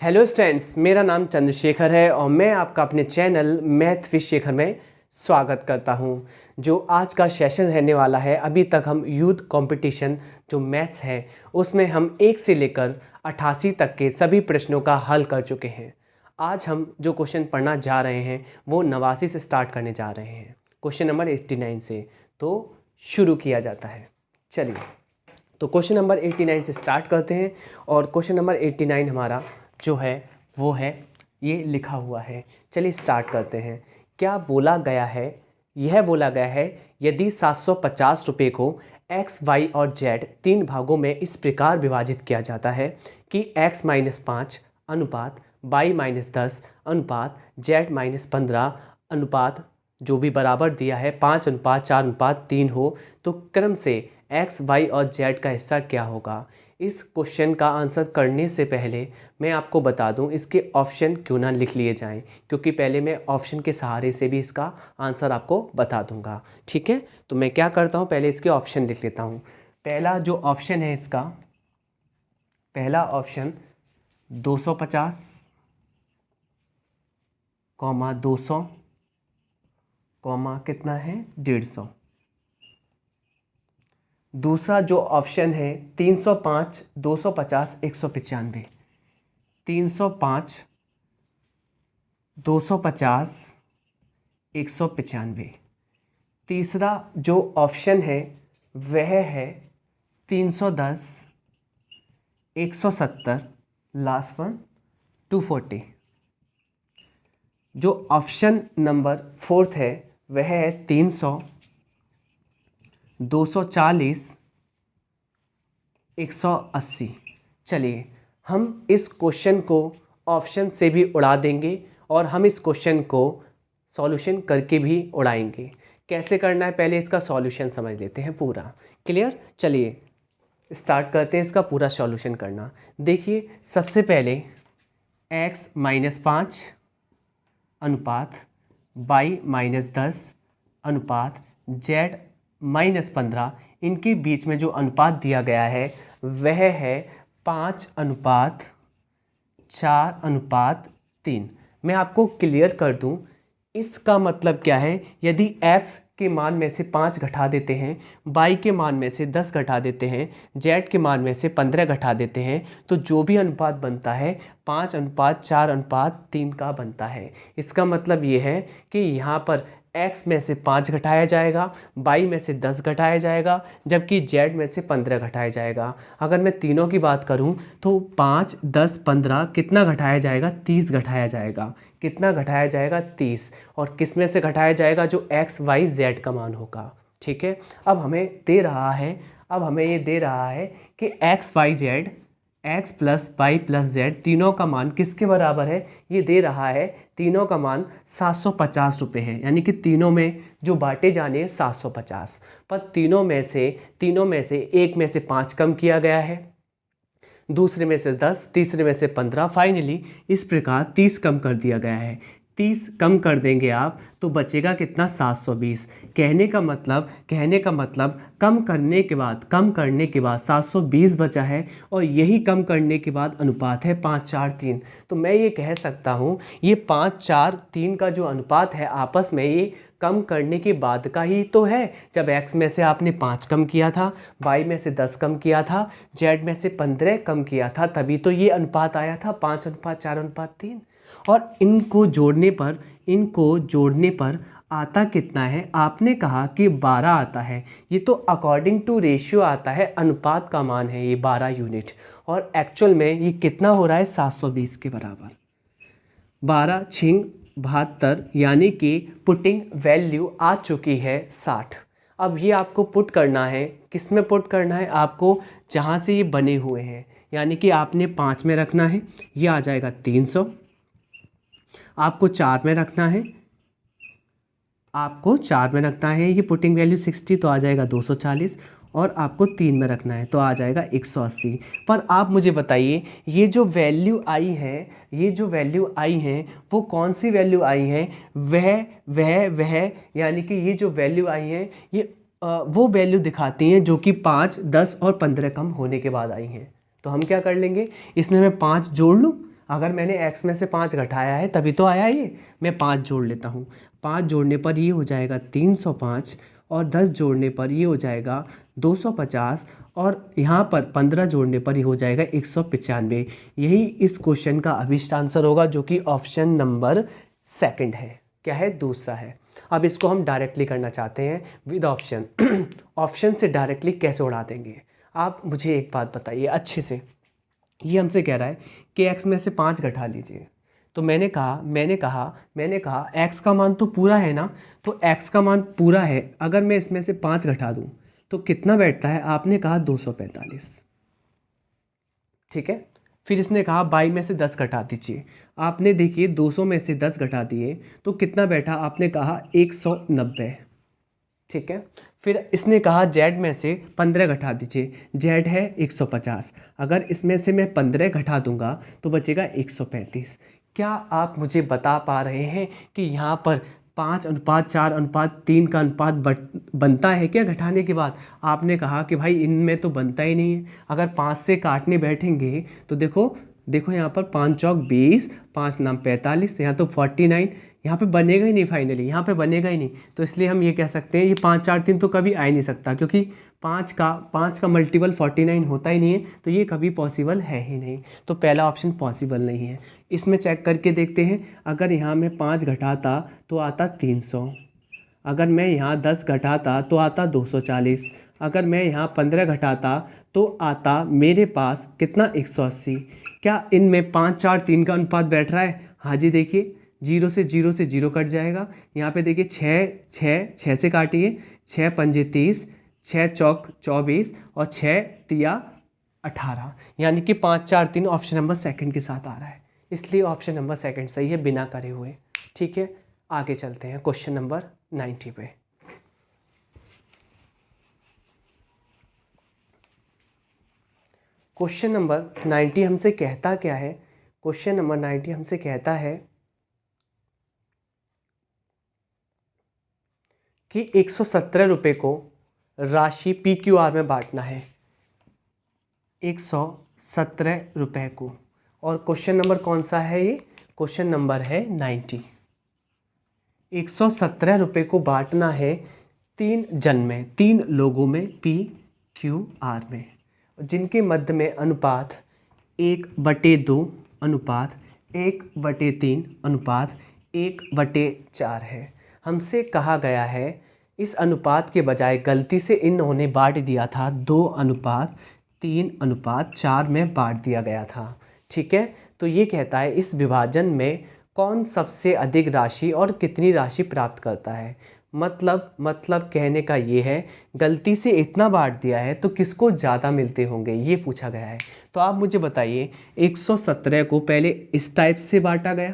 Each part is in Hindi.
हेलो स्टूडेंट्स, मेरा नाम चंद्रशेखर है और मैं आपका अपने चैनल मैथ विद शेखर में स्वागत करता हूं। जो आज का सेशन रहने वाला है, अभी तक हम यूथ कंपटीशन जो मैथ्स है उसमें हम 1 से लेकर 88 तक के सभी प्रश्नों का हल कर चुके हैं। आज हम जो क्वेश्चन पढ़ना जा रहे हैं वो 89 से स्टार्ट करने जा रहे हैं, क्वेश्चन नंबर 89 से। तो शुरू किया जाता है। चलिए, तो क्वेश्चन नंबर 89 से स्टार्ट करते हैं और क्वेश्चन नंबर 89 हमारा जो है वो है, ये लिखा हुआ है। चलिए स्टार्ट करते हैं। क्या बोला गया है? यह बोला गया है, यदि 750 रुपये को x, y और z 3 भागों में इस प्रकार विभाजित किया जाता है कि x-5 अनुपात y-10 अनुपात z-15 अनुपात जो भी बराबर दिया है 5:4:3 हो, तो क्रम से x, y और z का हिस्सा क्या होगा? इस क्वेश्चन का आंसर करने से पहले मैं आपको बता दूं इसके ऑप्शन क्यों ना लिख लिए जाएं, क्योंकि पहले मैं ऑप्शन के सहारे से भी इसका आंसर आपको बता दूंगा। ठीक है, तो मैं क्या करता हूं, पहले इसके ऑप्शन लिख लेता हूं। पहला जो ऑप्शन है इसका, पहला ऑप्शन 250, 200, कितना है 150। दूसरा जो ऑप्शन है 305, 250, 195, 305, 250, 195। तीसरा जो ऑप्शन है वह है 310, 170, लास्ट वन 240। जो ऑप्शन नंबर 4 है वह है 300, 240, 180। चलिए, हम इस क्वेश्चन को ऑप्शन से भी उड़ा देंगे और हम इस क्वेश्चन को सॉल्यूशन करके भी उड़ाएंगे। कैसे करना है, पहले इसका सॉल्यूशन समझ लेते हैं पूरा। क्लियर? चलिए स्टार्ट करते हैं इसका पूरा सॉल्यूशन करना। देखिए, सबसे पहले x-5 अनुपात y-10 अनुपात z-15, इनके बीच में जो अनुपात दिया गया है वह है 5:4:3। मैं आपको क्लियर कर दूं, इसका मतलब क्या है, यदि x के मान में से 5 घटा देते हैं, y के मान में से 10 घटा देते हैं, z के मान में से 15 घटा देते हैं, तो जो भी अनुपात बनता है 5:4:3 का बनता है। इसका मतलब ये है कि यहाँ पर x में से 5 घटाया जाएगा, y में से 10 घटाया जाएगा, जबकि z में से 15 घटाया जाएगा। अगर मैं तीनों की बात करूं तो 5, 10, 15 कितना घटाया जाएगा? 30 घटाया जाएगा। कितना घटाया जाएगा? 30। और किस में से घटाया जाएगा? जो x, y, z का मान होगा। ठीक है, अब हमें ये दे रहा है कि x, y, z, x plus y plus z तीनों का मान किसके बराबर है? ये दे रहा है तीनों का मान 750 रुपये है, यानी कि तीनों में जो बांटे जाने हैं 750, पर तीनों में से एक में से 5 कम किया गया है, दूसरे में से 10, तीसरे में से 15, फाइनली इस प्रकार 30 कम कर दिया गया है। 30 कम कर देंगे आप तो बचेगा कितना? 720। कहने का मतलब कम करने के बाद 720 बचा है, और यही कम करने के बाद अनुपात है 5:4:3। तो मैं ये कह सकता हूँ ये 5:4:3 का जो अनुपात है आपस में ये कम करने के बाद का ही तो है। जब x में से आपने 5 कम किया था, y में से 10 कम किया था, z में से 15 कम किया था, तभी तो ये अनुपात आया था 5:4:3। और इनको जोड़ने पर आता कितना है? आपने कहा कि 12 आता है। ये तो अकॉर्डिंग टू रेशियो आता है, अनुपात का मान है ये 12 यूनिट, और एक्चुअल में ये कितना हो रहा है? 720 के बराबर। 12×6=72, यानी कि पुटिंग वैल्यू आ चुकी है 60। अब ये आपको पुट करना है, किस में पुट करना है? आपको जहाँ से ये बने हुए हैं, यानी कि आपने 5 में रखना है, ये आ जाएगा 300। आपको 4 में रखना है, ये पुटिंग वैल्यू 60 तो आ जाएगा 240, और आपको 3 में रखना है तो आ जाएगा 180। पर आप मुझे बताइए, ये जो वैल्यू आई है वो कौन सी वैल्यू आई है? वह यानी कि ये जो वैल्यू आई है ये वो वैल्यू दिखाती हैं जो कि 5, 10 और 15 कम होने के बाद आई हैं। तो हम क्या कर लेंगे, इसमें मैं 5 जोड़ लूँ, अगर मैंने x में से 5 घटाया है तभी तो आया ये। मैं 5 जोड़ लेता हूँ, 5 जोड़ने पर ये हो जाएगा 305 और 10 जोड़ने पर ये हो जाएगा 250 और यहाँ पर 15 जोड़ने पर ये हो जाएगा 195। यही इस क्वेश्चन का अभिष्ट आंसर होगा, जो कि ऑप्शन नंबर सेकंड है। क्या है? दूसरा है। अब इसको हम डायरेक्टली करना चाहते हैं विद ऑप्शन। ऑप्शन से डायरेक्टली कैसे उड़ा देंगे? आप मुझे एक बात बताइए अच्छे से। ये हमसे कह रहा है कि x में से 5 घटा लीजिए। तो मैंने कहा x का मान तो पूरा है ना, तो x का मान पूरा है। अगर मैं इसमें से 5 घटा दूं तो कितना बैठता है? आपने कहा 245। ठीक है। फिर इसने कहा 22 में से 10 घटा दीजिए। आपने देखिए 200 में से 10 घटा दिए तो कितना बैठा? आपने कहा 190। ठीक है। फिर इसने कहा z में से 15 घटा दीजिए। z है 150। अगर इसमें से मैं 15 घटा दूंगा तो बचेगा 135। क्या आप मुझे बता पा रहे हैं कि यहाँ पर 5:4:3 का अनुपात बनता है क्या घटाने के बाद? आपने कहा कि भाई इनमें तो बनता ही नहीं है। अगर 5 से काटने बैठेंगे तो देखो यहाँ पर 5 चौक 20, 5 नाम 45, यहाँ तो 49। यहाँ पे बनेगा ही नहीं, फाइनली यहाँ पे बनेगा ही नहीं। तो इसलिए हम ये कह सकते हैं ये 5, 4, 3 तो कभी आ ही नहीं सकता, क्योंकि 5 का मल्टीपल 49 होता ही नहीं है, तो ये कभी पॉसिबल है ही नहीं। तो पहला ऑप्शन पॉसिबल नहीं है। इसमें चेक करके देखते हैं। अगर यहाँ मैं 5 घटाता तो आता 300। अगर मैं यहाँ 10 घटाता तो आता 240। अगर मैं यहाँ 15 घटाता तो आता मेरे पास कितना? 180। क्या इनमें 5, 4, 3 का अनुपात बैठ रहा है? हाँ जी, देखिए 0 से 0 कट जाएगा। यहाँ पे देखिए 6 से काटिए, 6 पंजे 30, 6 चौक 24 और 6 तिया 18, यानी कि 5, 4, 3 ऑप्शन नंबर सेकंड के साथ आ रहा है। इसलिए ऑप्शन नंबर सेकंड सही है बिना करे हुए। ठीक है, आगे चलते हैं क्वेश्चन नंबर 90 पे। क्वेश्चन नंबर 90 हमसे कहता क्या है? क्वेश्चन नंबर 90 हमसे कहता है कि 117 रुपये को राशि PQR में बांटना है। 117 रुपये को। और क्वेश्चन नंबर कौन सा है ये? क्वेश्चन नंबर है 90। 117 रुपये को बांटना है 3 लोगों में PQR में, जिनके मध्य में अनुपात 1/2 अनुपात 1/3 अनुपात 1/4 है। हमसे कहा गया है इस अनुपात के बजाय गलती से इन्होंने बांट दिया था 2:3:4 में बांट दिया गया था। ठीक है, तो ये कहता है इस विभाजन में कौन सबसे अधिक राशि और कितनी राशि प्राप्त करता है। मतलब कहने का ये है गलती से इतना बांट दिया है तो किसको ज़्यादा मिलते होंगे, ये पूछा गया है। तो आप मुझे बताइए 117 को पहले इस टाइप से बांटा गया,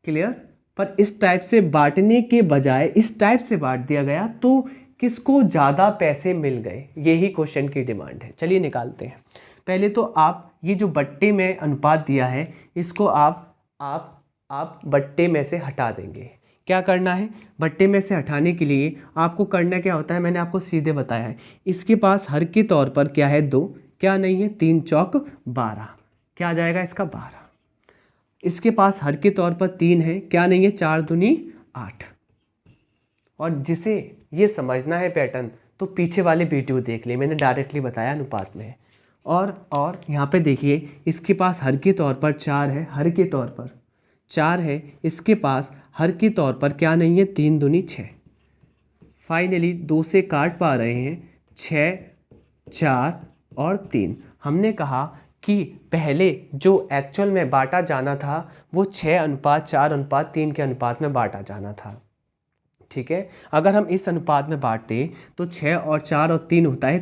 क्लियर, पर इस टाइप से बांटने के बजाय इस टाइप से बांट दिया गया तो किसको ज़्यादा पैसे मिल गए, यही क्वेश्चन की डिमांड है। चलिए निकालते हैं। पहले तो आप ये जो बट्टे में अनुपात दिया है इसको आप बट्टे में से हटा देंगे। क्या करना है? बट्टे में से हटाने के लिए आपको करना क्या होता है, मैंने आपको सीधे बताया है। इसके पास हर के तौर पर क्या है? 2, क्या नहीं है? 3 चौक 12, क्या आ जाएगा इसका? 12। इसके पास हर के तौर पर 3 है, क्या नहीं है? 4 दूनी 8। और जिसे ये समझना है पैटर्न तो पीछे वाले वीडियो देख ले, मैंने डायरेक्टली बताया अनुपात में। और यहाँ पे देखिए इसके पास हर के तौर पर 4 है, हर के तौर पर 4 है। इसके पास हर के तौर पर क्या नहीं है? 3 दूनी 6। फाइनली 2 से काट पा रहे हैं 6, 4 और 3। हमने कहा कि पहले जो एक्चुअल में बांटा जाना था वो 6:4:3 के अनुपात में बांटा जाना था। ठीक है, अगर हम इस अनुपात में बांटते तो 6 और 4 और 3 होता है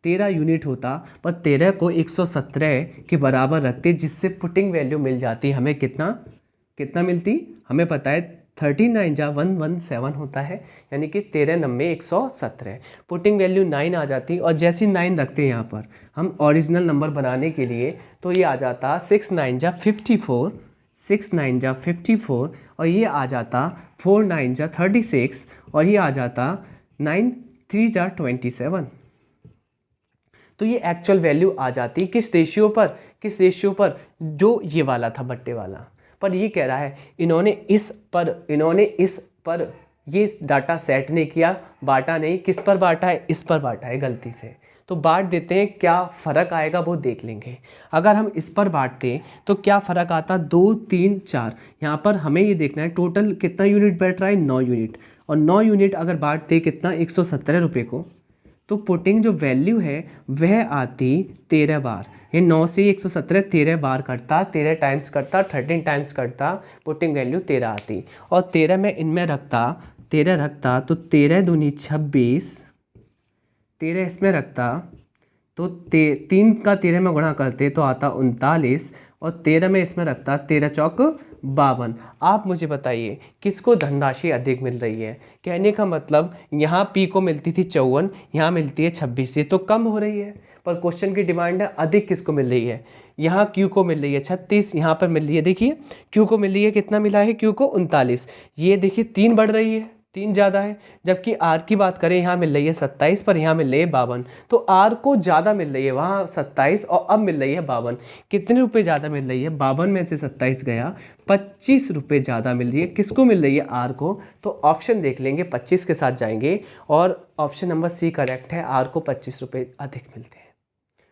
13 यूनिट होता, पर 13 को 117 के बराबर रखते, जिससे पुटिंग वैल्यू मिल जाती हमें। कितना मिलती? हमें पता है 39 जा 117 होता है, यानी कि 13×9 117। पुटिंग वैल्यू 9 आ जाती, और जैसी 9 रखते हैं यहाँ पर हम ओरिजिनल नंबर बनाने के लिए, तो ये आ जाता 6×9 जा 54, 6×9 जा 54, और ये आ जाता 4×9 जा 36, और ये आ जाता 9×3 जा 27। तो ये एक्चुअल वैल्यू आ जाती किस रेशियो पर, जो ये वाला था बट्टे वाला। पर ये कह रहा है इन्होंने इस पर ये डाटा सेट नहीं किया, बांटा नहीं, किस पर बांटा है, इस पर बांटा है गलती से। तो बांट देते हैं, क्या फ़र्क आएगा वो देख लेंगे। अगर हम इस पर बांटते तो क्या फ़र्क आता, 2 3 4। यहाँ पर हमें ये देखना है टोटल कितना यूनिट बैठ रहा है, 9 यूनिट। और 9 यूनिट अगर बांटते कितना, 117 रुपये को, तो पुटिंग जो वैल्यू है वह आती 13 बार। ये 9 से 117 13 बार करता, 13 टाइम्स करता, 13 टाइम्स करता, पुटिंग वैल्यू 13 आती। और 13 में इनमें रखता तो 13 दूनी 26, 13 इसमें रखता तो 3 का 13 में गुणा करते तो आता 39, और 13 में इसमें रखता 13 चौक 52। आप मुझे बताइए किसको धनराशि अधिक मिल रही है। कहने का मतलब यहाँ पी को मिलती थी 54, यहाँ मिलती है 26, ये तो कम हो रही है। पर क्वेश्चन की डिमांड है अधिक किसको मिल रही है। यहाँ क्यू को मिल रही है 36, यहाँ पर मिल रही है, देखिए क्यू को मिल रही है, कितना मिला है क्यू को 39। ये देखिए 3 बढ़ रही है, 3 ज़्यादा है। जबकि आर की बात करें, यहाँ मिल रही है 27 पर यहाँ मिल रही है 52। तो आर को ज़्यादा मिल रही है, वहाँ 27 और अब मिल रही है 52। कितने रुपए ज़्यादा मिल रही है, 52 में से 27 गया, 25 रुपये ज़्यादा मिल रही है। किसको मिल रही है, आर को। तो ऑप्शन देख लेंगे, 25 के साथ जाएंगे और ऑप्शन नंबर सी करेक्ट है, आर को 25 रुपये अधिक मिलते हैं।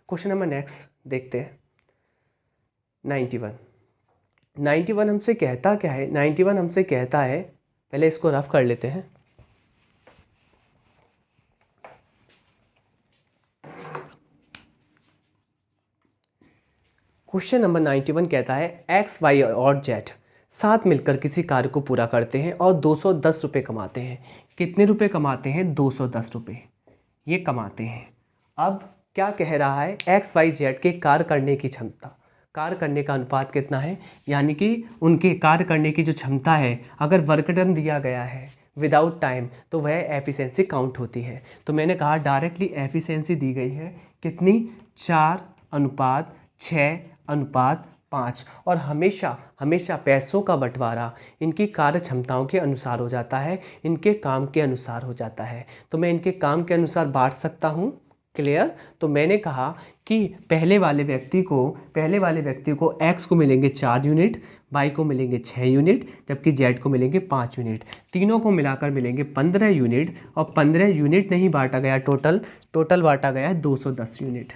क्वेश्चन नंबर नेक्स्ट देखते हैं। 91 हमसे कहता क्या है, 91 हमसे कहता है, पहले इसको रफ कर लेते हैं। क्वेश्चन नंबर 91 कहता है एक्स वाई और जेड साथ मिलकर किसी कार्य को पूरा करते हैं और 210 रुपये कमाते हैं। कितने रुपए कमाते हैं, 210 रुपये ये कमाते हैं। अब क्या कह रहा है, एक्स वाई जेड के कार्य करने की क्षमता, कार्य करने का अनुपात कितना है, यानी कि उनके कार्य करने की जो क्षमता है, अगर वर्क डन दिया गया है विदाउट टाइम तो वह एफिशिएंसी काउंट होती है। तो मैंने कहा डायरेक्टली एफिशिएंसी दी गई है कितनी, 4:6:5। और हमेशा पैसों का बंटवारा इनकी कार्य क्षमताओं के अनुसार हो जाता है, इनके काम के अनुसार हो जाता है। तो मैं इनके काम के अनुसार बांट सकता हूँ। क्लियर। तो मैंने कहा कि पहले वाले व्यक्ति को एक्स को मिलेंगे 4 यूनिट, वाई को मिलेंगे 6 यूनिट, जबकि जेड को मिलेंगे 5 यूनिट। तीनों को मिलाकर मिलेंगे 15 यूनिट, और 15 यूनिट नहीं बांटा गया, टोटल बांटा गया है 210 यूनिट।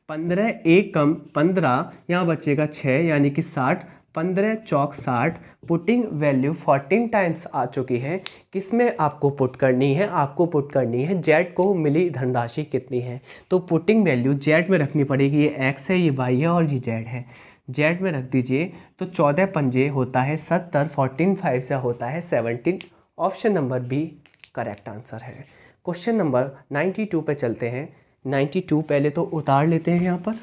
15 एक कम 15, यहाँ बचेगा 6 यानी कि 60, 15 चौक 60। पुटिंग वैल्यू 14 टाइम्स आ चुकी है। किसमें आपको पुट करनी है, आपको पुट करनी है जेड को मिली धनराशि कितनी है। तो पुटिंग वैल्यू जेड में रखनी पड़ेगी, ये एक्स है, ये वाई है और ये जेड है। जेड में रख दीजिए तो 14 पंजे होता है 70, 14 5 से होता है 17। Option number B correct answer है। क्वेश्चन नंबर 92 पे चलते हैं। 92 पहले तो उतार लेते हैं यहाँ पर।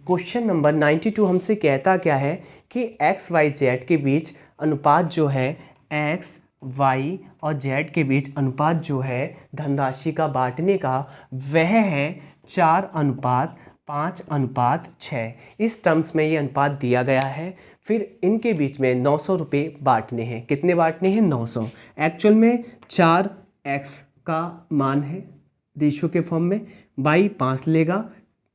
क्वेश्चन नंबर 92 हमसे कहता क्या है कि एक्स वाई जेड के बीच अनुपात जो है, एक्स वाई और जेड के बीच अनुपात जो है धनराशि का बांटने का, वह है 4:5:6। इस टर्म्स में ये अनुपात दिया गया है। फिर इनके बीच में 900 रुपये बांटने हैं। कितने बांटने हैं, 900। एक्चुअल में 4x का मान है रेशियो के फॉर्म में, वाई 5 लेगा,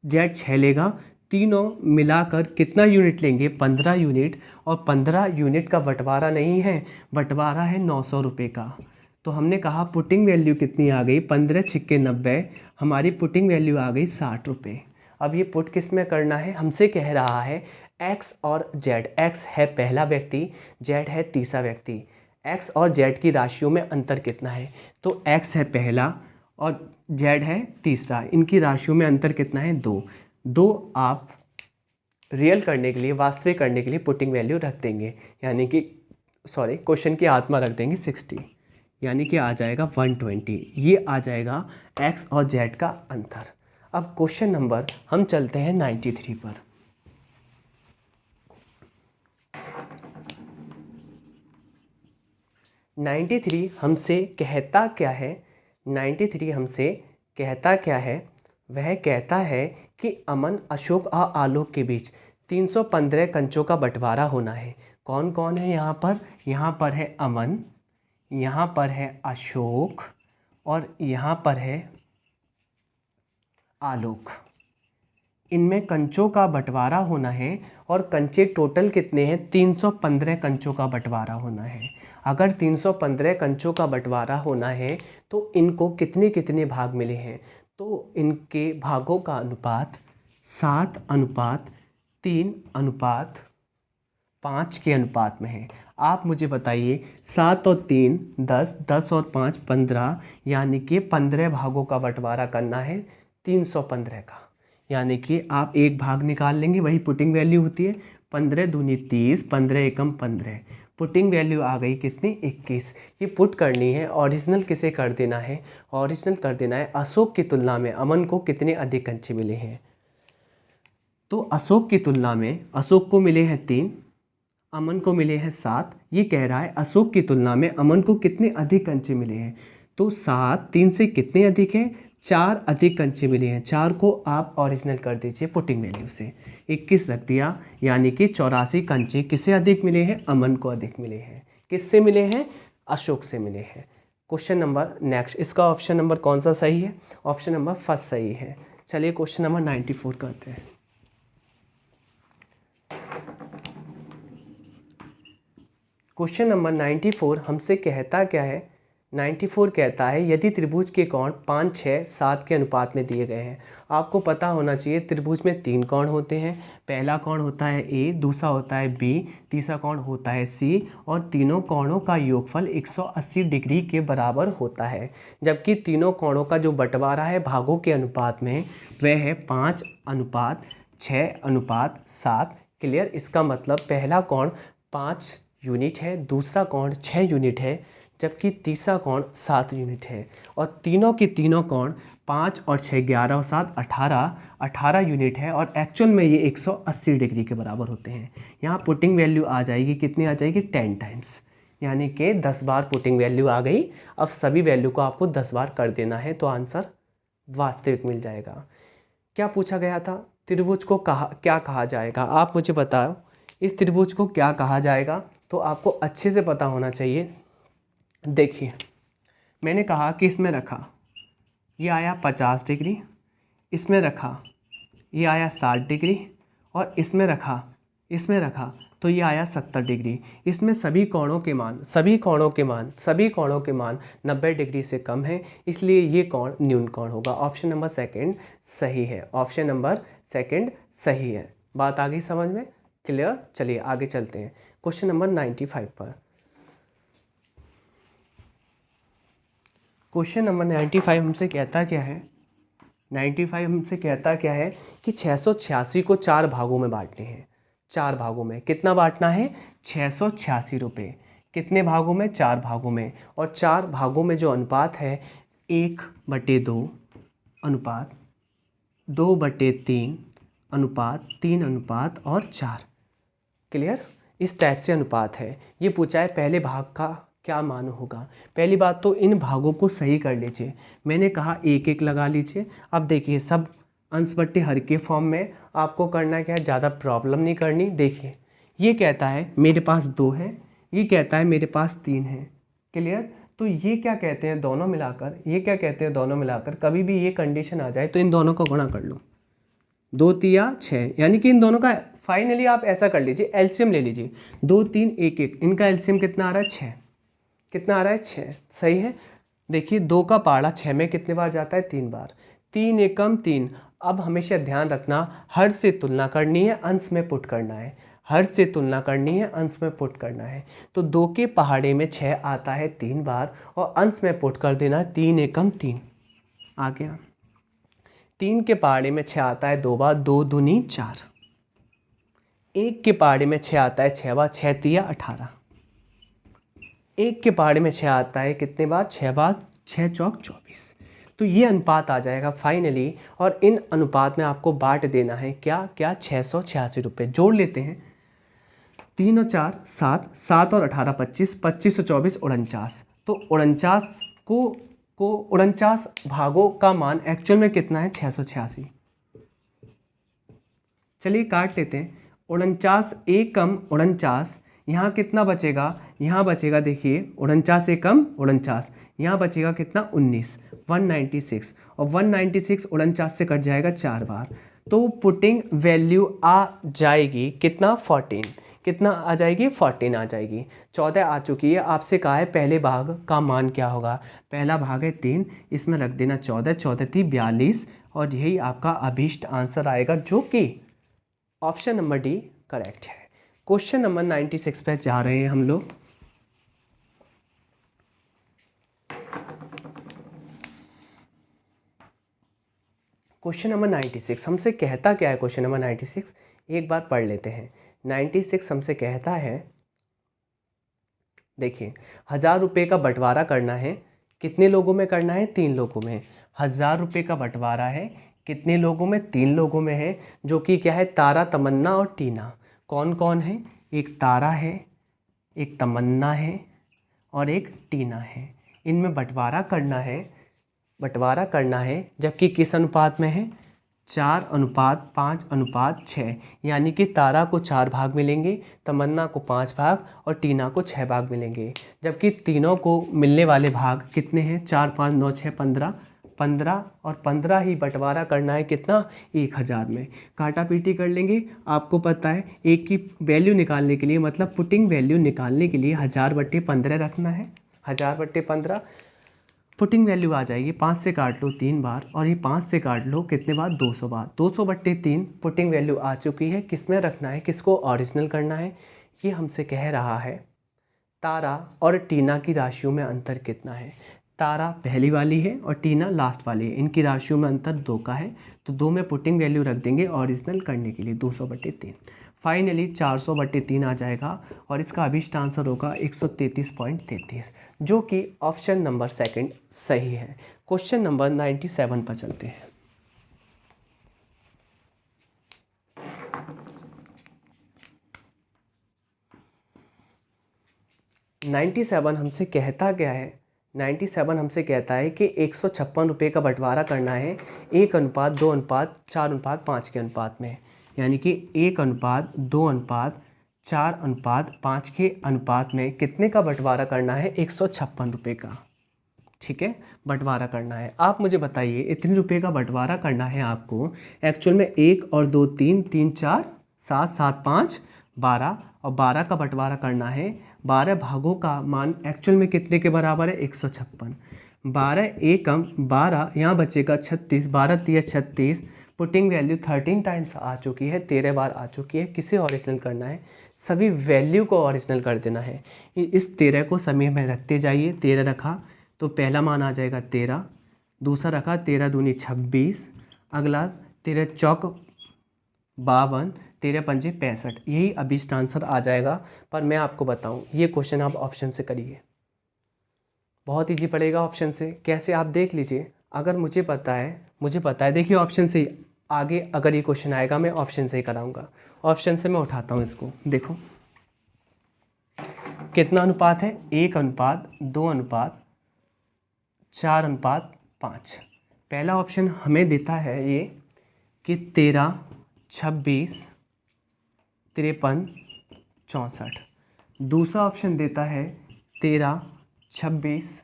जेड 6 लेगा, तीनों मिलाकर कितना यूनिट लेंगे, 15 यूनिट। और 15 यूनिट का बंटवारा नहीं है, बंटवारा है 900 रुपये का। तो हमने कहा पुटिंग वैल्यू कितनी आ गई, 15 छिक्के 90, हमारी पुटिंग वैल्यू आ गई 60 रुपये। अब ये पुट किस में करना है, हमसे कह रहा है एक्स और जेड। एक्स है पहला व्यक्ति, जेड है तीसरा व्यक्ति। एक्स और जेड की राशियों में अंतर कितना है, तो एक्स है पहला और जेड है तीसरा, इनकी राशियों में अंतर कितना है, 2। आप रियल करने के लिए, वास्तविक करने के लिए पुटिंग वैल्यू रख देंगे, यानी कि क्वेश्चन की आत्मा रख देंगे 60, यानी कि आ जाएगा 120। ये आ जाएगा एक्स और जेड का अंतर। अब क्वेश्चन नंबर हम चलते हैं 93 पर। 93 हमसे कहता क्या है, 93 हमसे कहता क्या है, वह कहता है कि अमन, अशोक और आलोक के बीच 315 कंचों का बंटवारा होना है। कौन कौन है यहाँ पर? यहाँ पर है अमन, यहाँ पर है अशोक और यहाँ पर है आलोक। इनमें कंचों का बंटवारा होना है और कंचे टोटल कितने हैं? 315 कंचों का बंटवारा होना है। अगर 315 कंचों का बंटवारा होना है तो इनको कितने कितने भाग मिले हैं? तो इनके भागों का अनुपात 7:3:5 के अनुपात में है। आप मुझे बताइए 7 और 3 10, 10 और 5 15, यानी कि 15 भागों का बंटवारा करना है 315 का। यानी कि आप एक भाग निकाल लेंगे, वही पुटिंग वैल्यू होती है। 15 दूनी 30, 15 एकम 15। पुटिंग वैल्यू आ गई कितनी? 21। ये पुट करनी है। ओरिजिनल किसे कर देना है? ओरिजिनल कर देना है अशोक की तुलना में अमन को कितने अधिक कंचे मिले हैं। तो अशोक की तुलना में अशोक को मिले हैं 3, अमन को मिले हैं 7। ये कह रहा है अशोक की तुलना में अमन को कितने अधिक कंचे मिले हैं। तो 7 3 से कितने अधिक हैं? 4 अधिक कंचे मिले हैं। 4 को आप ओरिजिनल कर दीजिए पुटिंग वैल्यू से, 21 रख दिया। यानी कि 84 कंचे किसे अधिक मिले हैं? अमन को अधिक मिले हैं। किससे मिले हैं? अशोक से मिले हैं। क्वेश्चन नंबर नेक्स्ट, इसका ऑप्शन नंबर कौन सा सही है? ऑप्शन नंबर फर्स्ट सही है। चलिए क्वेश्चन नंबर 94 करते हैं। क्वेश्चन नंबर 94 हमसे कहता क्या है? 94 कहता है यदि त्रिभुज के कोण 5, 6, 7 के अनुपात में दिए गए हैं। आपको पता होना चाहिए त्रिभुज में 3 कोण होते हैं। पहला कोण होता है ए, दूसरा होता है बी, तीसरा कोण होता है सी और तीनों कोणों का योगफल 180 डिग्री के बराबर होता है। जबकि तीनों कोणों का जो बंटवारा है भागों के अनुपात में वह है 5:6:7। क्लियर? इसका मतलब पहला कोण 5 यूनिट है, दूसरा कोण 6 यूनिट है, जबकि तीसरा कोण 7 यूनिट है। और तीनों की तीनों कोण 5 और 6 11 और 7 18 यूनिट है और एक्चुअल में ये 180 डिग्री के बराबर होते हैं। यहाँ पुटिंग वैल्यू आ जाएगी कितनी? आ जाएगी 10 टाइम्स, यानी कि 10 बार पुटिंग वैल्यू आ गई। अब सभी वैल्यू को आपको 10 बार कर देना है तो आंसर वास्तविक मिल जाएगा। क्या पूछा गया था? त्रिभुज को क्या कहा जाएगा? आप मुझे बताओ इस त्रिभुज को क्या कहा जाएगा? तो आपको अच्छे से पता होना चाहिए। देखिए मैंने कहा कि इसमें रखा ये आया 50 डिग्री, इसमें रखा ये आया 60 डिग्री और इसमें रखा तो ये आया 70 डिग्री। इसमें सभी कोणों के मान 90 डिग्री से कम है, इसलिए ये कोण न्यून कोण होगा। ऑप्शन नंबर सेकंड सही है। ऑप्शन नंबर सेकंड सही है। बात आ गई समझ में? क्लियर? चलिए आगे चलते हैं क्वेश्चन नंबर 95 पर। क्वेश्चन नंबर 95 हमसे कहता क्या है? 95 हमसे कहता क्या है कि 686 को 4 भागों में बांटने हैं। 4 भागों में कितना बांटना है? 686 रुपये। कितने भागों में? 4 भागों में। और 4 भागों में जो अनुपात है 1/2 अनुपात 2/3 अनुपात 3:4। क्लियर? इस टाइप से अनुपात है। ये पूछा है पहले भाग का क्या मान होगा। पहली बात तो इन भागों को सही कर लीजिए। मैंने कहा 1 लगा लीजिए। अब देखिए सब अंश बट्टे हर के फॉर्म में आपको करना क्या है, ज़्यादा प्रॉब्लम नहीं करनी। देखिए ये कहता है मेरे पास 2 है, ये कहता है मेरे पास 3 है। क्लियर? तो ये क्या कहते हैं दोनों मिलाकर, ये क्या कहते हैं दोनों मिलाकर, कभी भी ये कंडीशन आ जाए तो इन दोनों को गुणा कर लो। 2 3 6, यानी कि इन दोनों का फाइनली आप ऐसा कर लीजिए एलसीएम ले लीजिए। 2 3 1 1, इनका एलसीएम कितना आ रहा है? 6। कितना आ रहा है? 6। सही है। देखिए 2 का पहाड़ा 6 में कितने बार जाता है? 3 बार। 3 एकम 3। अब हमेशा ध्यान रखना हर से तुलना करनी है, अंश में पुट करना है। हर से तुलना करनी है, अंश में पुट करना है। तो 2 के पहाड़े में 6 आता है 3 बार और अंश में पुट कर देना 3 एकम 3 आ गया। 3 के पहाड़े में 6 आता है 2 बार, 2 दूनी 4। 1 के पहाड़े में 6 आता है 6 बार, 6 तिया 18। 1 के पहाड़े में 6 आता है कितने बार? 6 बार, 6 चौक 24। तो ये अनुपात आ जाएगा फाइनली। और इन अनुपात में आपको बांट देना है क्या 686 रुपये। जोड़ लेते हैं 3 और 4 7, 7 और 18 25, 25 और 24 49। तो 49 को 49 भागों का मान एक्चुअल में कितना है? 686। चलिए काट लेते हैं। 49 एकम 49, यहाँ कितना बचेगा, यहाँ बचेगा देखिए 49 से कम 49, यहाँ बचेगा कितना 19, 196, और 196 49 से कट जाएगा 4 बार, तो पुटिंग वैल्यू आ जाएगी कितना 14, कितना आ जाएगी 14 आ जाएगी। 14 आ चुकी है। आपसे कहा है पहले भाग का मान क्या होगा, पहला भाग है 3, इसमें रख देना 14, 14 थी 42, और यही आपका अभीष्ट आंसर आएगा जो कि ऑप्शन नंबर डी करेक्ट है। क्वेश्चन नंबर 96 पे जा रहे हैं हम लोग। क्वेश्चन नंबर 96 हमसे कहता क्या है, क्वेश्चन नंबर 96 एक बार पढ़ लेते हैं। 96 हमसे कहता है, देखिए 1000 रुपये का बंटवारा करना है, कितने लोगों में करना है, 3 लोगों में। 1000 रुपये का बंटवारा है कितने लोगों में, 3 लोगों में है, जो कि क्या है, तारा, तमन्ना और टीना। कौन कौन है, एक तारा है, एक तमन्ना है और एक टीना है। इनमें बंटवारा करना है, जबकि किस अनुपात में है, 4:5:6, यानी कि तारा को 4 भाग मिलेंगे, तमन्ना को 5 भाग और टीना को 6 भाग मिलेंगे। जबकि तीनों को मिलने वाले भाग कितने हैं, 4, 5, 9, 6, 15, 15 और 15 ही बंटवारा करना है कितना, 1000 में। काटा पीटी कर लेंगे। आपको पता है एक की वैल्यू निकालने के लिए, मतलब पुटिंग वैल्यू निकालने के लिए 1000/15 रखना है। 1000/15 पुटिंग वैल्यू आ जाएगी। 5 से काट लो 3 बार, और ये 5 से काट लो कितने बार, 200 बार। 200/3 पुटिंग वैल्यू आ चुकी है। किस में रखना है, किसको ओरिजिनल करना है, ये हमसे कह रहा है तारा और टीना की राशियों में अंतर कितना है। तारा पहली वाली है और टीना लास्ट वाली है, इनकी राशियों में अंतर 2 का है, तो 2 में पुटिंग वैल्यू रख देंगे ओरिजिनल करने के लिए, 200/3। फाइनली 400/3 आ जाएगा, और इसका अभीष्ट आंसर होगा 133.33, जो कि ऑप्शन नंबर सेकंड सही है। क्वेश्चन नंबर 97 पर चलते हैं। हमसे कहता क्या है, 97 हमसे कहता है कि 156 रुपये का बंटवारा करना है 1:2:4:5 के अनुपात में, यानी कि 1:2:4:5 के अनुपात में कितने का बंटवारा करना है, 156 रुपये का। ठीक है, बंटवारा करना है। आप मुझे बताइए इतने रुपये का बंटवारा करना है आपको, एक्चुअल में 1 और 2 3, 3 4, 7 7 5 12, और 12 का बंटवारा करना है। 12 भागों का मान एक्चुअल में कितने के बराबर है, 156। 12 एकम 12, यहाँ बचेगा 36, 12 तिया 36। पुटिंग वैल्यू 13 टाइम्स आ चुकी है, 13 बार आ चुकी है। किसे ओरिजिनल करना है, सभी वैल्यू को ओरिजिनल कर देना है। इस 13 को समय में रखते जाइए। 13 रखा तो पहला मान आ जाएगा 13, दूसरा रखा 13 दूनी 26, अगला 13 चौक 52, 13 पंजे 65, यही अभीष्ट आंसर आ जाएगा। पर मैं आपको बताऊं, ये क्वेश्चन आप ऑप्शन से करिए, बहुत ईजी पड़ेगा ऑप्शन से। कैसे, आप देख लीजिए। अगर मुझे पता है देखिए ऑप्शन से आगे अगर ये क्वेश्चन आएगा मैं ऑप्शन से ही कराऊंगा। ऑप्शन से मैं उठाता हूँ इसको, देखो कितना अनुपात है, 1:2:4:5। पहला ऑप्शन हमें देता है ये कि 13, 26, 53, 64। दूसरा ऑप्शन देता है 13, 26,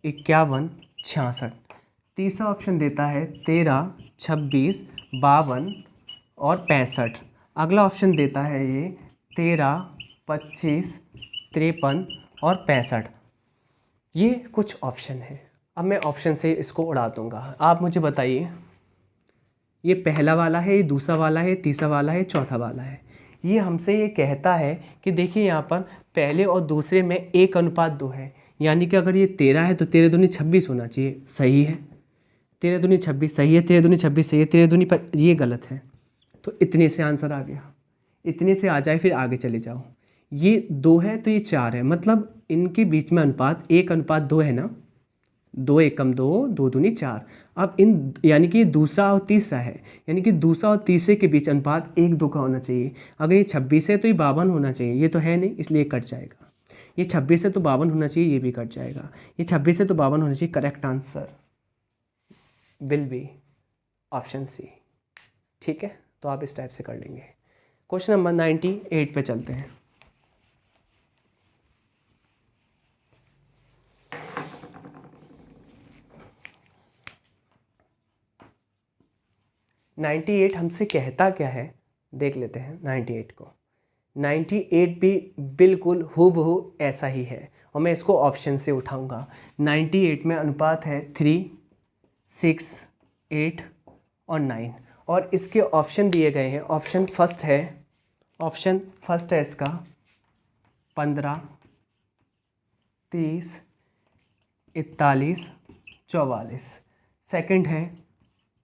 51, 66। तीसरा ऑप्शन देता है 13, 26, 52 और 65। अगला ऑप्शन देता है ये 13, 25, 53 और 65। ये कुछ ऑप्शन है। अब मैं ऑप्शन से इसको उड़ा दूंगा। आप मुझे बताइए ये पहला वाला है, ये दूसरा वाला है, तीसरा वाला है, चौथा वाला है। ये हमसे ये कहता है कि देखिए यहाँ पर पहले और दूसरे में 1:2 है, यानी कि अगर ये 13 है तो 13 दूनी 26 होना चाहिए, सही है। 13 दूनी 26 सही है, 13 दूनी 26 सही है, 13 दूनी पर ये गलत है। तो इतने से आंसर आ गया, इतने से आ जाए फिर आगे चले जाओ। ये 2 है तो ये 4 है, मतलब इनके बीच में अनुपात 1:2 है ना, 2 एकम 2, 2 दूनी 4। अब इन यानी कि दूसरा और तीसरा है, यानी कि दूसरा और तीसरे के बीच अनुपात 1:2 का होना चाहिए। अगर ये 26 है तो ये 52 होना चाहिए, ये तो है नहीं इसलिए कट जाएगा। ये 26 है तो 52 होना चाहिए, ये भी कट जाएगा। ये 26 है तो 52 होना चाहिए। Correct answer will be option C. ठीक है, तो आप इस टाइप से कर लेंगे। क्वेश्चन नंबर 98 पे चलते हैं। 98 हमसे कहता क्या है, देख लेते हैं 98 को। 98 भी बिल्कुल हूबहू ऐसा ही है और मैं इसको ऑप्शन से उठाऊंगा। 98 में अनुपात है 3, 6, 8 और 9 और इसके ऑप्शन दिए गए हैं। ऑप्शन फर्स्ट है इसका 15, 30, 41, 44। सेकंड है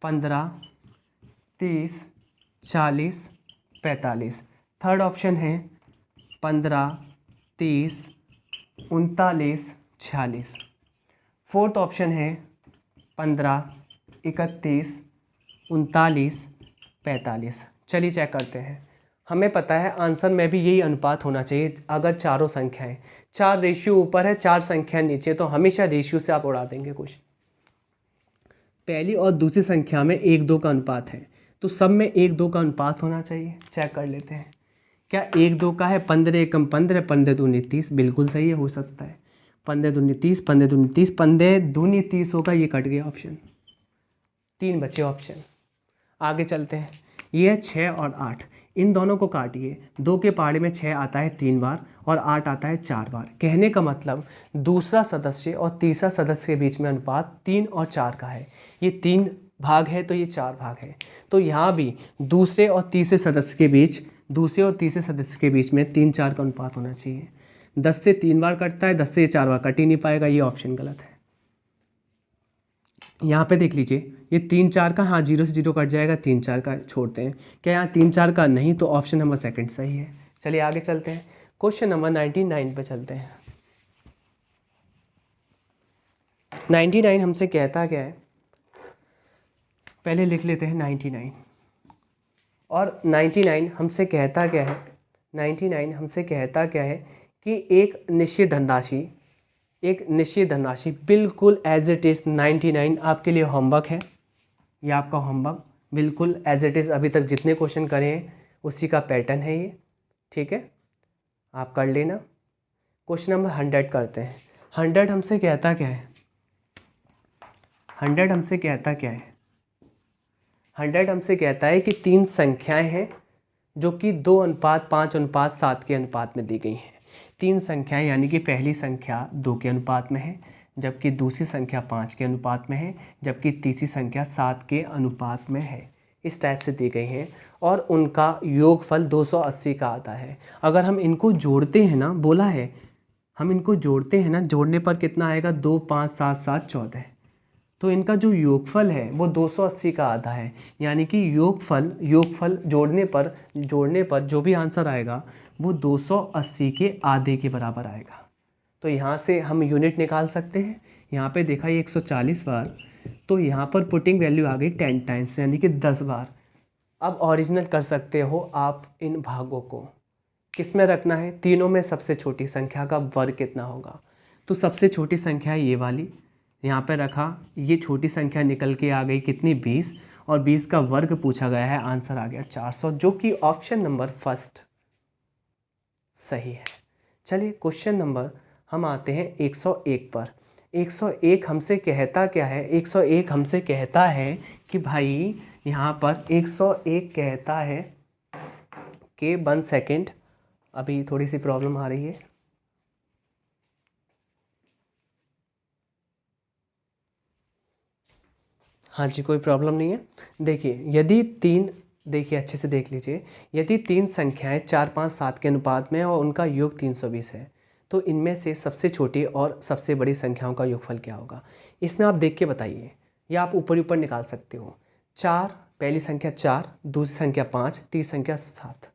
15, 30, 40, 45। थर्ड ऑप्शन है 15, 30, 39, 46। फोर्थ ऑप्शन है 15, 31, 39, 45। चलिए चेक करते हैं। हमें पता है आंसर में भी यही अनुपात होना चाहिए। अगर चारों संख्याएं 4 रेशियो ऊपर है 4 संख्या नीचे, तो हमेशा रेशियो से आप उड़ा देंगे कुछ। पहली और दूसरी संख्या में 1-2 का अनुपात है, तो सब में 1-2 का अनुपात होना चाहिए। चेक कर लेते हैं क्या 1-2 का है। 15 एकम 15, 15 दूनी 30, बिल्कुल सही है, हो सकता है। 15 दूनी 30, 15 दूनी 30, 15 दूनी 30 होगा, ये कट गया ऑप्शन। 3 बचे ऑप्शन। आगे चलते हैं। ये है 6 और 8, इन दोनों को काटिए। 2 के पहाड़े में 6 आता है 3 बार और 8 आता है 4 बार। कहने का मतलब दूसरा सदस्य और तीसरा सदस्य के बीच में अनुपात 3 और 4 का है। ये 3 भाग है तो ये 4 भाग है। तो यहाँ भी दूसरे और तीसरे सदस्य के बीच 3-4 का अनुपात होना चाहिए। 10 से 3 बार कटता है, 10 से 4 बार कट ही नहीं पाएगा, ये ऑप्शन गलत है। यहाँ पे देख लीजिए, ये 3-4 का, हाँ 0 से 0 कट जाएगा, 3-4 का छोड़ते हैं। क्या यहाँ 3-4 का नहीं, तो ऑप्शन नंबर सेकंड सही है। चलिए आगे चलते हैं। क्वेश्चन नंबर 99 पे चलते हैं। 99 हमसे कहता क्या है, पहले लिख लेते हैं 99। और 99 हमसे कहता क्या है, 99 हमसे कहता क्या है कि एक निश्चित धनराशि बिल्कुल एज इट इज़ 99 आपके लिए होमवर्क है। ये आपका होमवर्क बिल्कुल एज इट इज़, अभी तक जितने क्वेश्चन करे हैं उसी का पैटर्न है ये, ठीक है, आप कर लेना। क्वेश्चन नंबर 100 करते हैं। 100 हमसे कहता क्या है, 100 हमसे कहता क्या है, 100 हमसे कहता है कि 3 संख्याएं हैं जो कि 2:5:7 के अनुपात में दी गई हैं। 3 संख्याएं यानी कि पहली संख्या 2 के अनुपात में है, जबकि दूसरी संख्या 5 के अनुपात में है, जबकि तीसरी संख्या 7 के अनुपात में है। इस टाइप से दी गई हैं और उनका योगफल 280 का आता है। अगर हम इनको जोड़ते हैं ना, बोला है हम इनको जोड़ते हैं ना, जोड़ने पर कितना आएगा, 2, 5, 7, 7, 14। तो इनका जो योगफल है वो 280 का आधा है। यानी कि योगफल जोड़ने पर जो भी आंसर आएगा वो 280 के आधे के बराबर आएगा। तो यहाँ से हम यूनिट निकाल सकते हैं। यहाँ पे देखा ये 140 बार, तो यहाँ पर पुटिंग वैल्यू आ गई 10 टाइम्स, यानी कि 10 बार। अब ओरिजिनल कर सकते हो आप इन भागों को। किस में रखना है, तीनों में सबसे छोटी संख्या का वर्ग कितना होगा। तो सबसे छोटी संख्या है ये वाली, यहाँ पे रखा, ये छोटी संख्या निकल के आ गई कितनी, 20, और 20 का वर्ग पूछा गया है, आंसर आ गया 400, जो कि ऑप्शन नंबर फर्स्ट सही है। चलिए क्वेश्चन नंबर हम आते हैं 101 पर। 101 हमसे कहता क्या है, 101 हमसे कहता है कि भाई यहाँ पर 101 कहता है कि 1 सेकेंड, अभी थोड़ी सी प्रॉब्लम आ रही है। हाँ जी, कोई प्रॉब्लम नहीं है। देखिए यदि 3, देखिए अच्छे से देख लीजिए, यदि 3 संख्याएं 4, 5, 7 के अनुपात में और उनका योग 320 है, तो इनमें से सबसे छोटी और सबसे बड़ी संख्याओं का योगफल क्या होगा। इसमें आप देख के बताइए, या आप ऊपर ऊपर निकाल सकते हो। 4, पहली संख्या 4, दूसरी संख्या 5, तीसरी संख्या 7,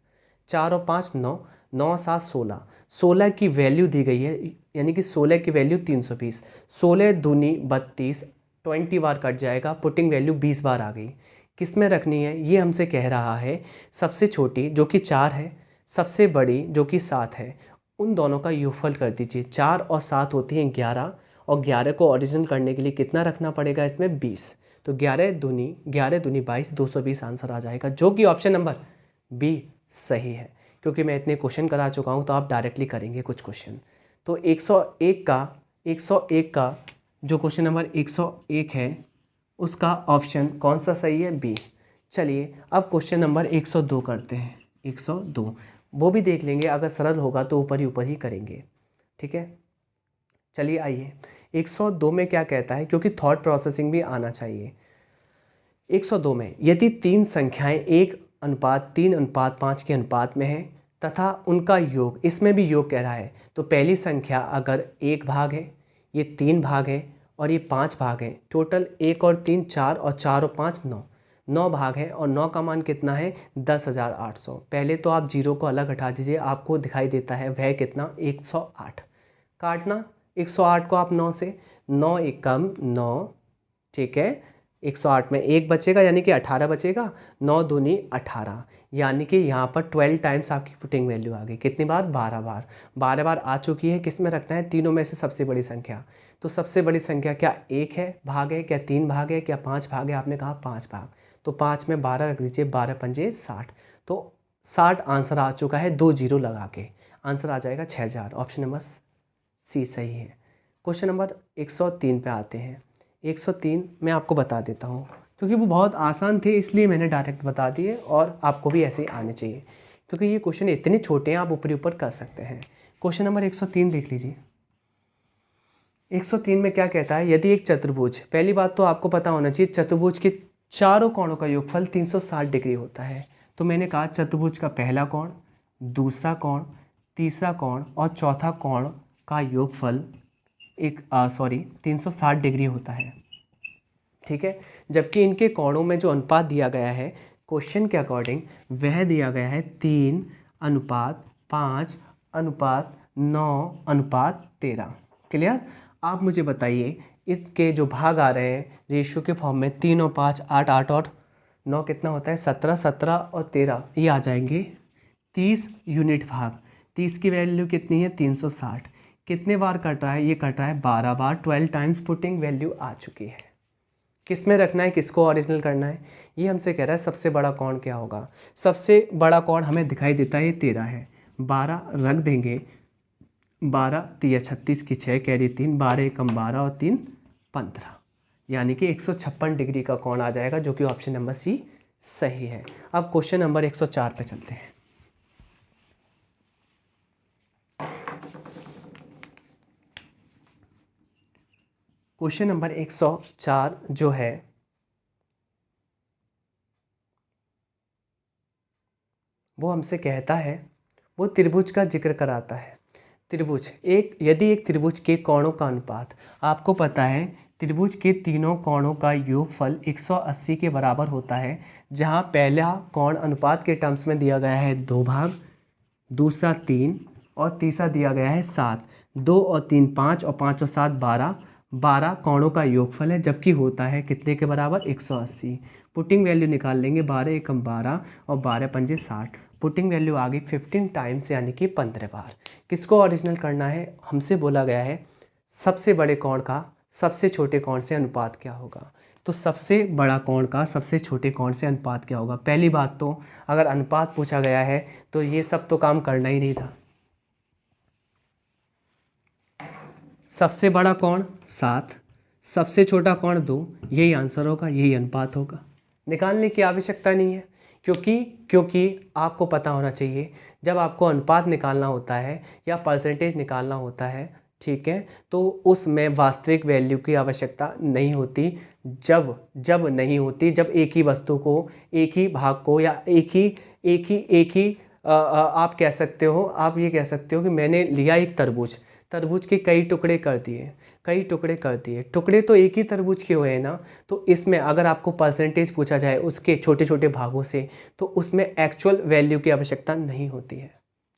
4 और 5 9, 9, 7, 16, 16 की वैल्यू दी गई है, यानी कि 16 की वैल्यू 320, 16 दूनी 32, 20 बार कट जाएगा, पुटिंग वैल्यू 20 बार आ गई। किस में रखनी है, ये हमसे कह रहा है सबसे छोटी जो कि 4 है, सबसे बड़ी जो कि 7 है, उन दोनों का योगफल कर दीजिए। 4 और 7 होती हैं 11, और 11 को ओरिजिनल करने के लिए कितना रखना पड़ेगा इसमें, 20। तो 11 दूनी 22, 220 आंसर आ जाएगा, जो कि ऑप्शन नंबर बी सही है। क्योंकि मैं इतने क्वेश्चन करा चुका हूँ तो आप डायरेक्टली करेंगे कुछ क्वेश्चन। तो 101 का जो क्वेश्चन नंबर 101 है उसका ऑप्शन कौन सा सही है, बी। चलिए अब क्वेश्चन नंबर 102 करते हैं। 102 वो भी देख लेंगे, अगर सरल होगा तो ऊपर ही करेंगे, ठीक है। चलिए आइए 102 में क्या कहता है, क्योंकि थॉट प्रोसेसिंग भी आना चाहिए। 102 में यदि तीन संख्याएं 1:3:5 के अनुपात में है तथा उनका योग, इसमें भी योग कह रहा है, तो पहली संख्या अगर 1 भाग है, ये 3 भाग है और ये 5 भाग है, टोटल 1 और 3 4 और 4 और 5 9 भाग है, और 9 का मान कितना है 10,800। पहले तो आप जीरो को अलग हटा दीजिए, आपको दिखाई देता है वह कितना 108। काटना 108 को आप 9 से, 9 एकम 9, ठीक है। 108 में 1 बचेगा यानी कि 18 बचेगा, 9 दूनी 18, यानी कि यहाँ पर 12 टाइम्स आपकी पुटिंग वैल्यू आ गई। कितनी बार 12 बार, 12 बार आ चुकी है। किस में रखना है, तीनों में से सबसे बड़ी संख्या। तो सबसे बड़ी संख्या क्या 1 है, भाग है, क्या 3 भाग है, क्या 5 भाग है, आपने कहा 5 भाग, तो 5 में 12 रख दीजिए, 12 पंजे 60, तो 60 आंसर आ चुका है, 2 जीरो लगा के आंसर आ जाएगा 6000। ऑप्शन नंबर सी सही है। क्वेश्चन नंबर 103 पे आते हैं। 103 मैं आपको बता देता हूँ, क्योंकि वो बहुत आसान थे इसलिए मैंने डायरेक्ट बता दिए, और आपको भी ऐसे ही आने चाहिए, क्योंकि ये क्वेश्चन इतने छोटे हैं आप ऊपर कर सकते हैं। क्वेश्चन नंबर 103 देख लीजिए। 103 में क्या कहता है, यदि एक चतुर्भुज, पहली बात तो आपको पता होना चाहिए चतुर्भुज के चारों कोणों का योगफल 360 डिग्री होता है। तो मैंने कहा चतुर्भुज का पहला कोण, दूसरा कोण, तीसरा कोण और चौथा कोण का योगफल 360 डिग्री होता है, ठीक है। जबकि इनके कोणों में जो अनुपात दिया गया है क्वेश्चन के अकॉर्डिंग, वह दिया गया है 3:5:9:13। क्लियर। आप मुझे बताइए इसके जो भाग आ रहे हैं रेशियो के फॉर्म में, 3 और 5 8 8 और 9 कितना होता है 17, 17 और 13 ये आ जाएंगे 30 यूनिट भाग। 30 की वैल्यू कितनी है 360। कितने बार कट रहा है, ये कट रहा है 12 बार, 12 टाइम्स पुटिंग वैल्यू आ चुकी है। किस में रखना है, किसको ओरिजिनल करना है, ये हमसे कह रहा है सबसे बड़ा कोण क्या होगा। सबसे बड़ा कोण हमें दिखाई देता है ये 13 है, 12 रख देंगे, 12 3 36 की 6 कैरी 3, 12 एकम 12 और 3 15, यानी कि 156 डिग्री का कोण आ जाएगा, जो कि ऑप्शन नंबर सी सही है। अब क्वेश्चन नंबर 104 पे चलते हैं। क्वेश्चन नंबर 104 जो है वो हमसे कहता है, वो त्रिभुज का जिक्र कराता है। त्रिभुज यदि एक त्रिभुज के कोणों का अनुपात, आपको पता है त्रिभुज के तीनों कोणों का योगफल 180 के बराबर होता है, जहां पहला कोण अनुपात के टर्म्स में दिया गया है 2 भाग, दूसरा 3 और तीसरा दिया गया है 7। 2 और 3 5 और 5 और 7 12, 12 कोणों का योगफल है, जबकि होता है कितने के बराबर 180। पुटिंग वैल्यू निकाल लेंगे, 12 एकम 12 और 12 पंजे 60, पुटिंग वैल्यू आ गई 15 टाइम्स यानी कि 15 बार। किसको ओरिजिनल करना है, हमसे बोला गया है सबसे बड़े कोण का सबसे छोटे कोण से अनुपात क्या होगा। तो सबसे बड़ा कोण का सबसे छोटे कोण से अनुपात क्या होगा। पहली बात तो अगर अनुपात पूछा गया है तो ये सब तो काम करना ही नहीं था। सबसे बड़ा कोण 7, सबसे छोटा कोण 2, यही आंसर होगा, यही अनुपात होगा। निकालने की आवश्यकता नहीं है, क्योंकि आपको पता होना चाहिए जब आपको अनुपात निकालना होता है या परसेंटेज निकालना होता है, ठीक है, तो उसमें वास्तविक वैल्यू की आवश्यकता नहीं होती। जब नहीं होती, जब एक ही वस्तु को, एक ही भाग को, या एक ही आप कह सकते हो, आप ये कह सकते हो कि मैंने लिया एक तरबूज के कई टुकड़े कर दिए, टुकड़े तो एक ही तरबूज के हुए हैं ना। तो इसमें अगर आपको परसेंटेज पूछा जाए उसके छोटे छोटे भागों से, तो उसमें एक्चुअल वैल्यू की आवश्यकता नहीं होती है,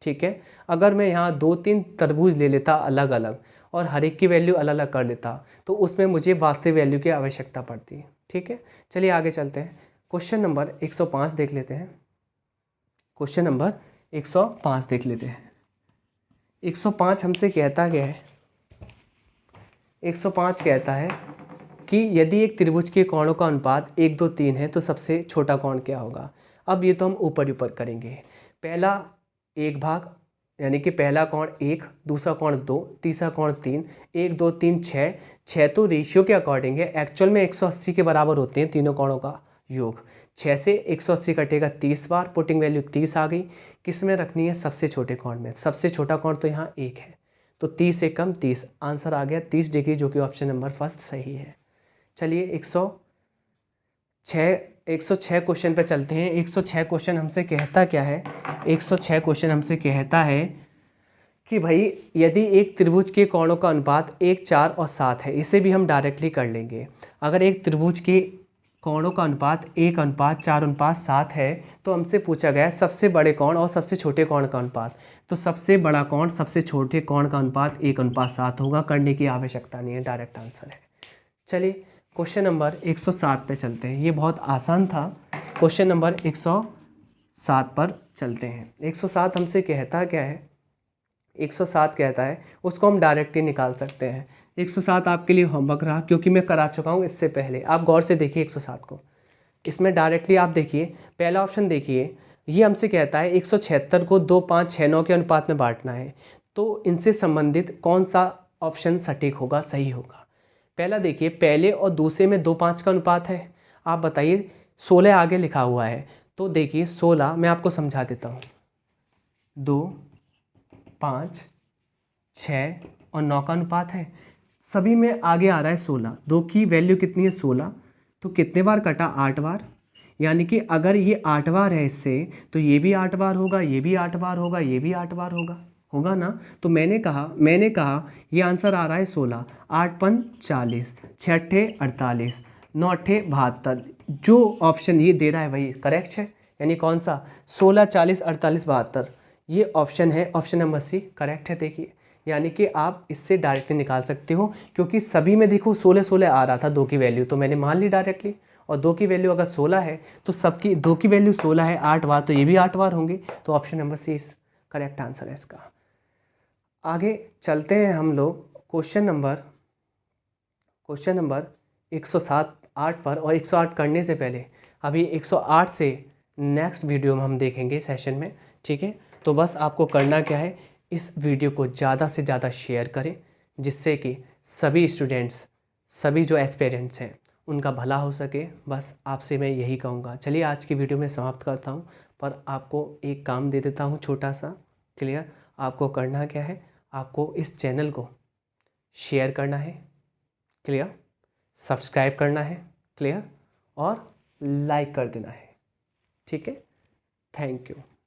ठीक है। अगर मैं यहाँ 2-3 तरबूज ले लेता अलग अलग और हर एक की वैल्यू अलग अलग कर लेता, तो उसमें मुझे वास्तविक वैल्यू की आवश्यकता पड़ती है, ठीक है। चलिए आगे चलते हैं, क्वेश्चन नंबर 105 देख लेते हैं। क्वेश्चन नंबर 105 देख लेते हैं। 105 हमसे कहता क्या है, 105 कहता है कि यदि एक त्रिभुज के कोणों का अनुपात 1 2 3 है तो सबसे छोटा कोण क्या होगा। अब ये तो हम ऊपर करेंगे। पहला 1 भाग यानी कि पहला कोण 1, दूसरा कोण 2, तीसरा कोण 3, 1 2 3 6 तो रेशियो के अकॉर्डिंग है, एक्चुअल में 180 के बराबर होते हैं तीनों कोणों का योग। 6 से 180 कटेगा 30 बार, पुटिंग वैल्यू 30 आ गई। किस में रखनी है? सबसे छोटे कोण में। सबसे छोटा कोण तो यहाँ 1 है, तो 30 से कम 30, आंसर आ गया 30 डिग्री, जो कि ऑप्शन नंबर फर्स्ट सही है। चलिए 106 क्वेश्चन पे चलते हैं। 106 क्वेश्चन हमसे कहता क्या है? 106 क्वेश्चन हमसे कहता है कि भाई यदि एक त्रिभुज के कोणों का अनुपात 1, 4 और 7 है, इसे भी हम डायरेक्टली कर लेंगे। अगर एक त्रिभुज के कोणों का अनुपात 1:4:7 है, तो हमसे पूछा गया है सबसे बड़े कोण और सबसे छोटे कोण का अनुपात। तो सबसे बड़ा कोण सबसे छोटे कोण का अनुपात 1:7 होगा, करने की आवश्यकता नहीं है, डायरेक्ट आंसर है। चलिए क्वेश्चन नंबर 107 पे चलते हैं। ये बहुत आसान था। क्वेश्चन नंबर 107 पर चलते हैं। 107 हमसे कहता क्या है? 107 कहता है, उसको हम डायरेक्टली निकाल सकते हैं। 107 आपके लिए होमवर्क रहा, क्योंकि मैं करा चुका हूँ इससे पहले। आप गौर से देखिए 107 को। इसमें डायरेक्टली आप देखिए, पहला ऑप्शन देखिए, ये हमसे कहता है 176 को 2, 5, 6, 9 के अनुपात में बांटना है। तो इनसे संबंधित कौन सा ऑप्शन सटीक होगा, सही होगा? पहला देखिए, पहले और दूसरे में 2, 5 का अनुपात है। आप बताइए, 16 आगे लिखा हुआ है, तो देखिए 16 मैं आपको समझा देता हूँ। 2, 5, 6 और 9 का अनुपात है। सभी में आगे आ रहा है 16। 2 की वैल्यू कितनी है? 16। तो कितने बार कटा? 8 बार। यानी कि अगर ये 8 बार है इससे, तो ये भी 8 बार होगा, ये भी 8 बार होगा, ये भी 8 बार होगा ना। तो मैंने कहा ये आंसर आ रहा है 16। 8 पन 40, 6 अट्ठे 48, 9 अट्ठे 72। जो ऑप्शन ये दे रहा है वही करेक्ट है। यानी कौन सा? 16, 40, 48, 72, ये ऑप्शन है, ऑप्शन नंबर सी करेक्ट है। देखिए, यानी कि आप इससे डायरेक्टली निकाल सकते हो, क्योंकि सभी में देखो 16 आ रहा था 2 की वैल्यू, तो मैंने मान ली डायरेक्टली। और 2 की वैल्यू अगर 16 है, तो सबकी 2 की वैल्यू 16 है 8 बार, तो ये भी 8 बार होंगे। तो option number C correct answer है इसका। आगे चलते हैं हम लोग क्वेश्चन नंबर 107 8 पर। और 108 करने से पहले अभी 108 से नेक्स्ट वीडियो में हम देखेंगे सेशन में, ठीक है? तो बस आपको करना क्या है, इस वीडियो को ज़्यादा से ज़्यादा शेयर करें, जिससे कि सभी स्टूडेंट्स, सभी जो एस्पिरेंट्स हैं, उनका भला हो सके। बस आपसे मैं यही कहूँगा। चलिए आज की वीडियो में समाप्त करता हूँ, पर आपको एक काम दे देता हूँ छोटा सा। क्लियर? आपको करना क्या है, आपको इस चैनल को शेयर करना है, क्लियर, सब्सक्राइब करना है, क्लियर, और लाइक कर देना है, ठीक है? Thank you.